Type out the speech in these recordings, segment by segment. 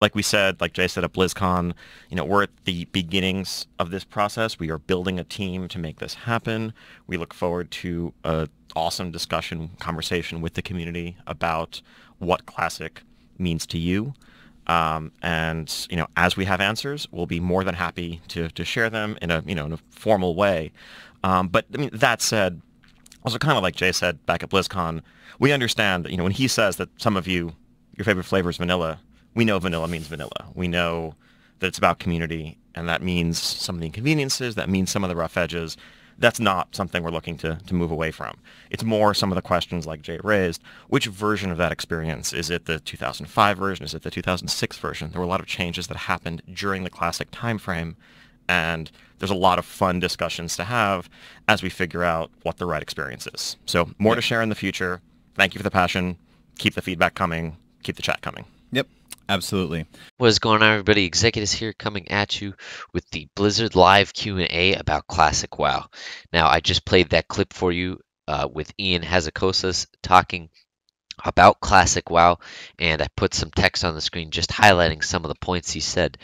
like we said, like Jay said at BlizzCon, we're at the beginnings of this process. We are building a team to make this happen. We look forward to a awesome discussion, conversation with the community about what Classic means to you. And as we have answers, we'll be more than happy to share them in a formal way. But I mean, that said, also kind of like Jay said back at BlizzCon, we understand that when he says that some of you, your favorite flavor is vanilla, we know vanilla means vanilla. We know that it's about community, and that means some of the inconveniences, that means some of the rough edges. That's not something we're looking to move away from. It's more some of the questions like Jay raised. Which version of that experience? Is it the 2005 version? Is it the 2006 version? There were a lot of changes that happened during the classic timeframe, and there's a lot of fun discussions to have as we figure out what the right experience is. So more to Yep. share in the future. Thank you for the passion. Keep the feedback coming. Keep the chat coming. Yep. Absolutely. What is going on, everybody? Executives here coming at you with the Blizzard Live Q&A about Classic WoW. Now, I just played that clip for you with Ian Hazakosas talking about Classic WoW, and I put some text on the screen just highlighting some of the points he said.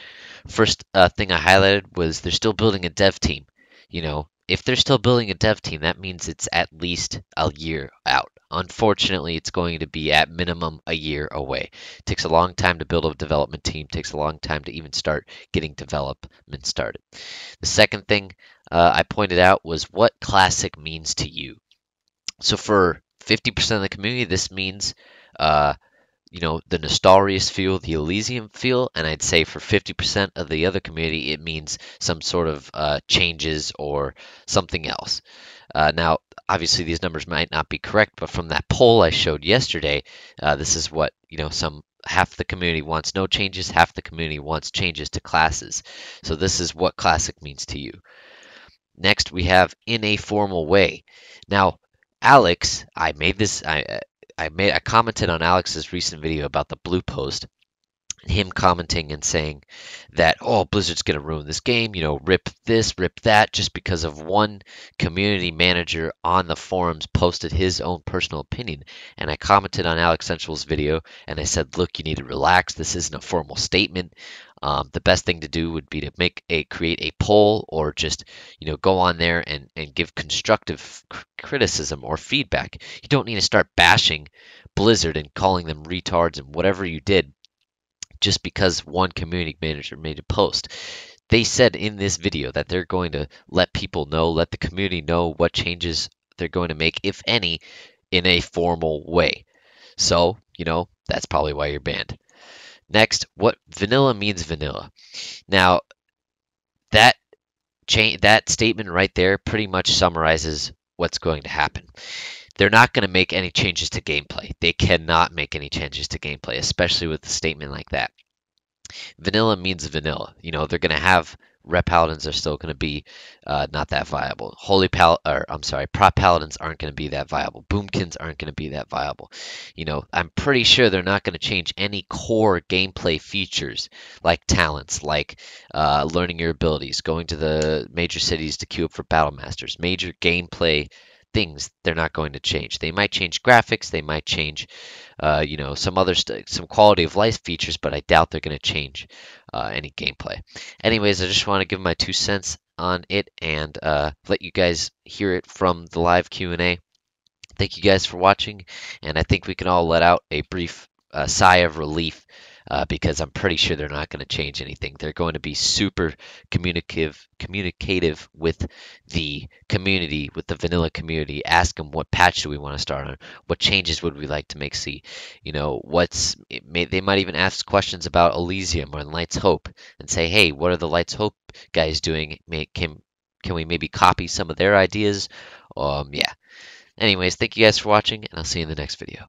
First thing I highlighted was they're still building a dev team. If they're still building a dev team, that means it's at least a year out. Unfortunately, it's going to be at minimum a year away. It takes a long time to build a development team. It takes a long time to even start getting development started. The second thing I pointed out was what Classic means to you. So for 50% of the community, this means the Nostarius feel, the Elysium feel, and I'd say for 50% of the other community, it means some sort of changes or something else. Now, obviously, these numbers might not be correct, but from that poll I showed yesterday, this is what, half the community wants no changes, half the community wants changes to classes. So this is what Classic means to you. Next, we have in a formal way. Now, Alex, I commented on Alex's recent video about the blue post, and him commenting and saying that, oh, Blizzard's going to ruin this game, rip this, rip that, just because of one community manager on the forums posted his own personal opinion. And I commented on Alex Central's video, and I said, look, you need to relax. This isn't a formal statement. The best thing to do would be to create a poll, or just go on there and give constructive criticism or feedback. You don't need to start bashing Blizzard and calling them retards and whatever you did just because one community manager made a post. They said in this video that they're going to let the community know what changes they're going to make, if any, in a formal way. So, that's probably why you're banned. Next, what vanilla means vanilla. Now, that statement right there pretty much summarizes what's going to happen. They're not going to make any changes to gameplay. They cannot make any changes to gameplay, especially with a statement like that. Vanilla means vanilla. They're going to have Rep Paladins are still going to be not that viable. Prop Paladins aren't going to be that viable. Boomkins aren't going to be that viable. I'm pretty sure they're not going to change any core gameplay features like talents, like learning your abilities, going to the major cities to queue up for battle masters. Major gameplay things they're not going to change. They might change graphics, they might change some quality of life features, but I doubt they're going to change any gameplay. Anyways, I just want to give my 2 cents on it and let you guys hear it from the live Q&A. Thank you guys for watching, and I think we can all let out a brief sigh of relief because I'm pretty sure they're not going to change anything. They're going to be super communicative with the community, with the vanilla community. Ask them what patch do we want to start on, what changes would we like to make see. They might even ask questions about Elysium or Light's Hope and say, hey, what are the Light's Hope guys doing? Can we maybe copy some of their ideas? Yeah. Anyways, thank you guys for watching, and I'll see you in the next video.